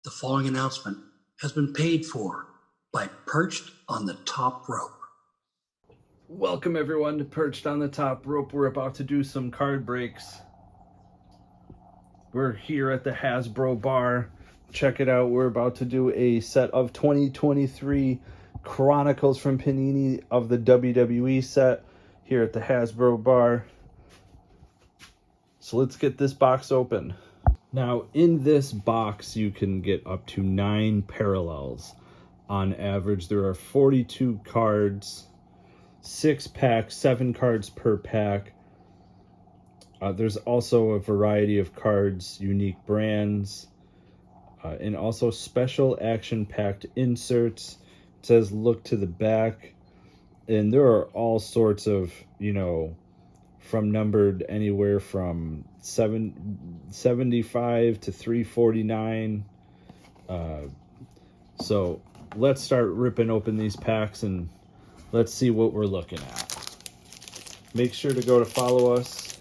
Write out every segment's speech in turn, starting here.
The following announcement has been paid for by Perched on the Top Rope. Welcome everyone to Perched on the Top Rope. We're about to do some card breaks. We're here at the Hasbro bar. Check it out. We're about to do a set of 2023 Chronicles from Panini of the WWE set here at the Hasbro bar. So let's get this box open. Now, in this box, you can get up to 9 parallels. On average, there are 42 cards, 6 packs, 7 cards per pack. There's also a variety of cards, unique brands, and also special action-packed inserts. It says, look to the back. And there are all sorts of, from numbered anywhere from 75 to 349. So let's start ripping open these packs and let's see what we're looking at. Make sure to go to follow us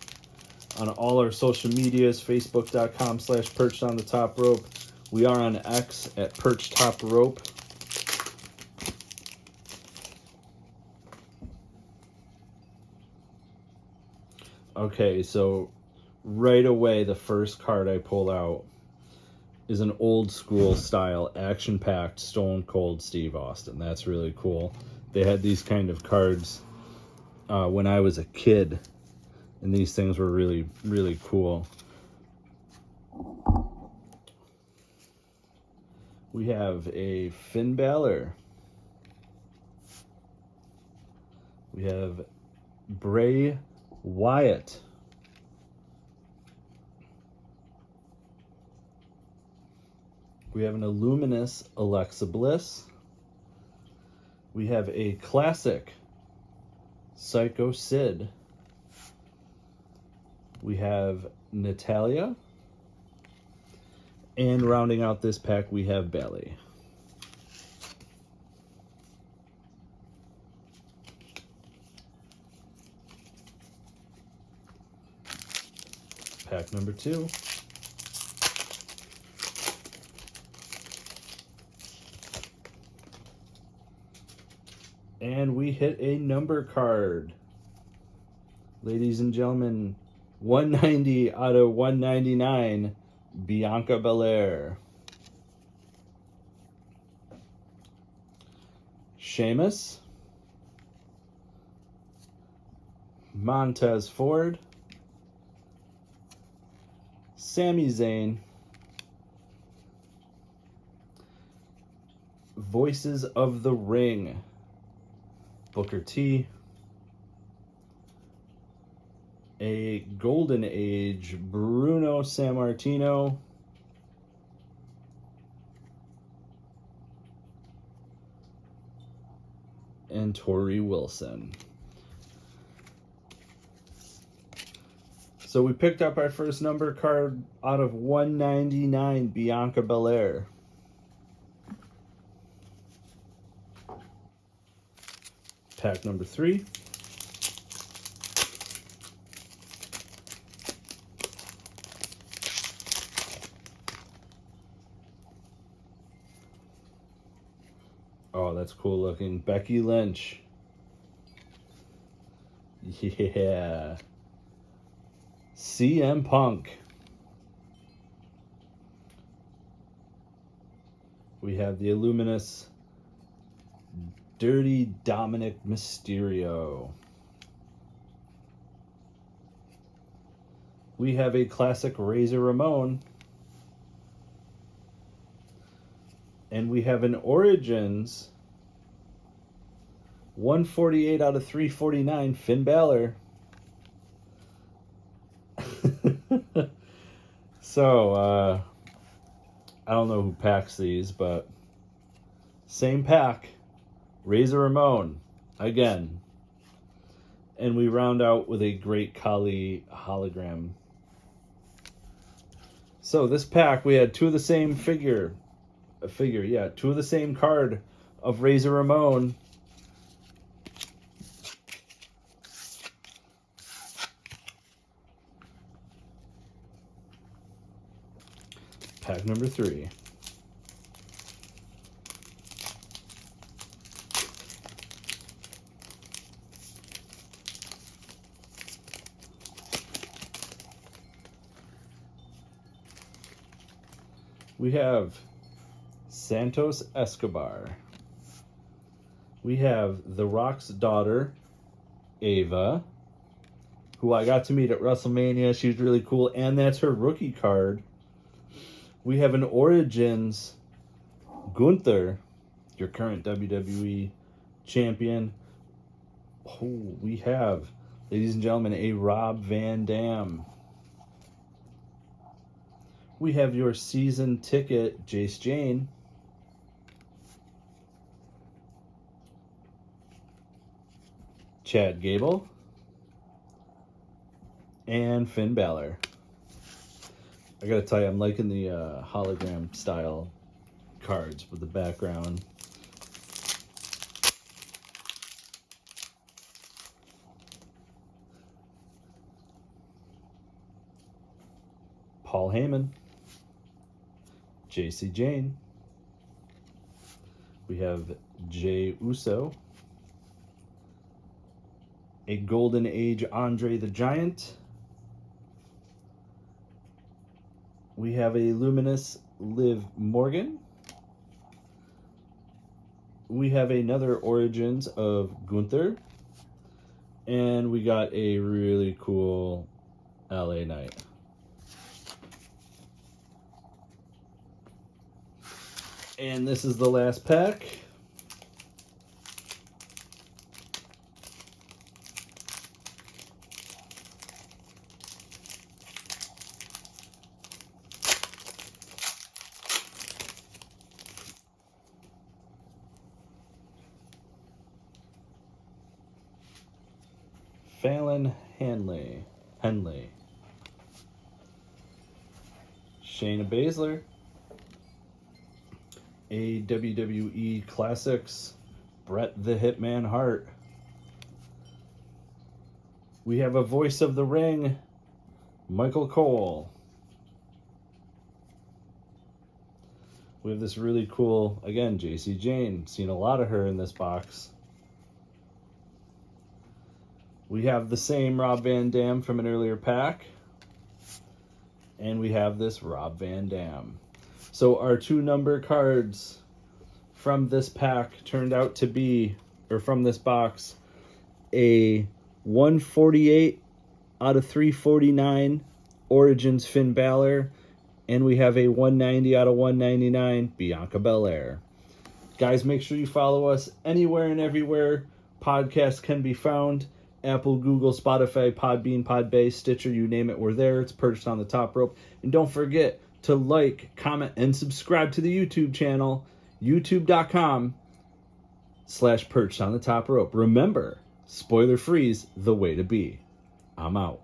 on all our social medias, facebook.com/perchedonthetop-rope. We are on X at perchtop-rope. Okay, so right away, the first card I pull out is an old school style action-packed Stone Cold Steve Austin. That's really cool. They had these kind of cards when I was a kid, and these things were really, really cool. We have a Finn Balor. We have Bray Wyatt. We have an Illuminous Alexa Bliss. We have a classic Psycho Sid. We have Natalia. And rounding out this pack, we have Bailey. Pack number 2. And we hit a number card. Ladies and gentlemen, 190 out of 199, Bianca Belair. Sheamus. Montez Ford. Sami Zayn. Voices of the Ring. Booker T. A Golden Age Bruno Sammartino. And Tori Wilson. So we picked up our first number card out of 199, Bianca Belair. Pack number 3. Oh, that's cool looking. Becky Lynch. Yeah. CM Punk. We have the Illuminous Dirty Dominic Mysterio. We have a classic Razor Ramon. And we have an Origins 148 out of 349, Finn Balor. So, I don't know who packs these, but same pack. Razor Ramon, again. And we round out with a Great Khali hologram. So this pack, we had 2 of the same two of the same card of Razor Ramon. Pack number 3. We have Santos Escobar. We have The Rock's daughter, Ava, who I got to meet at WrestleMania. She's really cool, and that's her rookie card. We have an Origins Gunther, your current WWE champion. Oh, we have, ladies and gentlemen, a Rob Van Dam. We have your season ticket, Jace Jane. Chad Gable. And Finn Balor. I gotta tell you, I'm liking the hologram style cards with the background. Paul Heyman. JC Jane. We have Jey Uso. A Golden Age Andre the Giant. We have a Luminous Liv Morgan. We have another Origins of Gunther. And we got a really cool LA Knight. And this is the last pack. Fallon Henley. Shayna Baszler. A WWE Classics, Bret the Hitman Hart. We have a Voice of the Ring, Michael Cole. We have this really cool, again, JC Jane. Seen a lot of her in this box. We have the same Rob Van Dam from an earlier pack. And we have this Rob Van Dam. So our 2 number cards from this pack turned out to be, or from this box, a 148 out of 349 Origins Finn Balor, and we have a 190 out of 199 Bianca Belair. Guys, make sure you follow us anywhere and everywhere podcasts can be found. Apple, Google, Spotify, Podbean, Podbay, Stitcher, you name it, we're there. It's perched on the top rope. And don't forget to like, comment, and subscribe to the YouTube channel, youtube.com/perched on the top rope. Remember, spoiler free's the way to be. I'm out.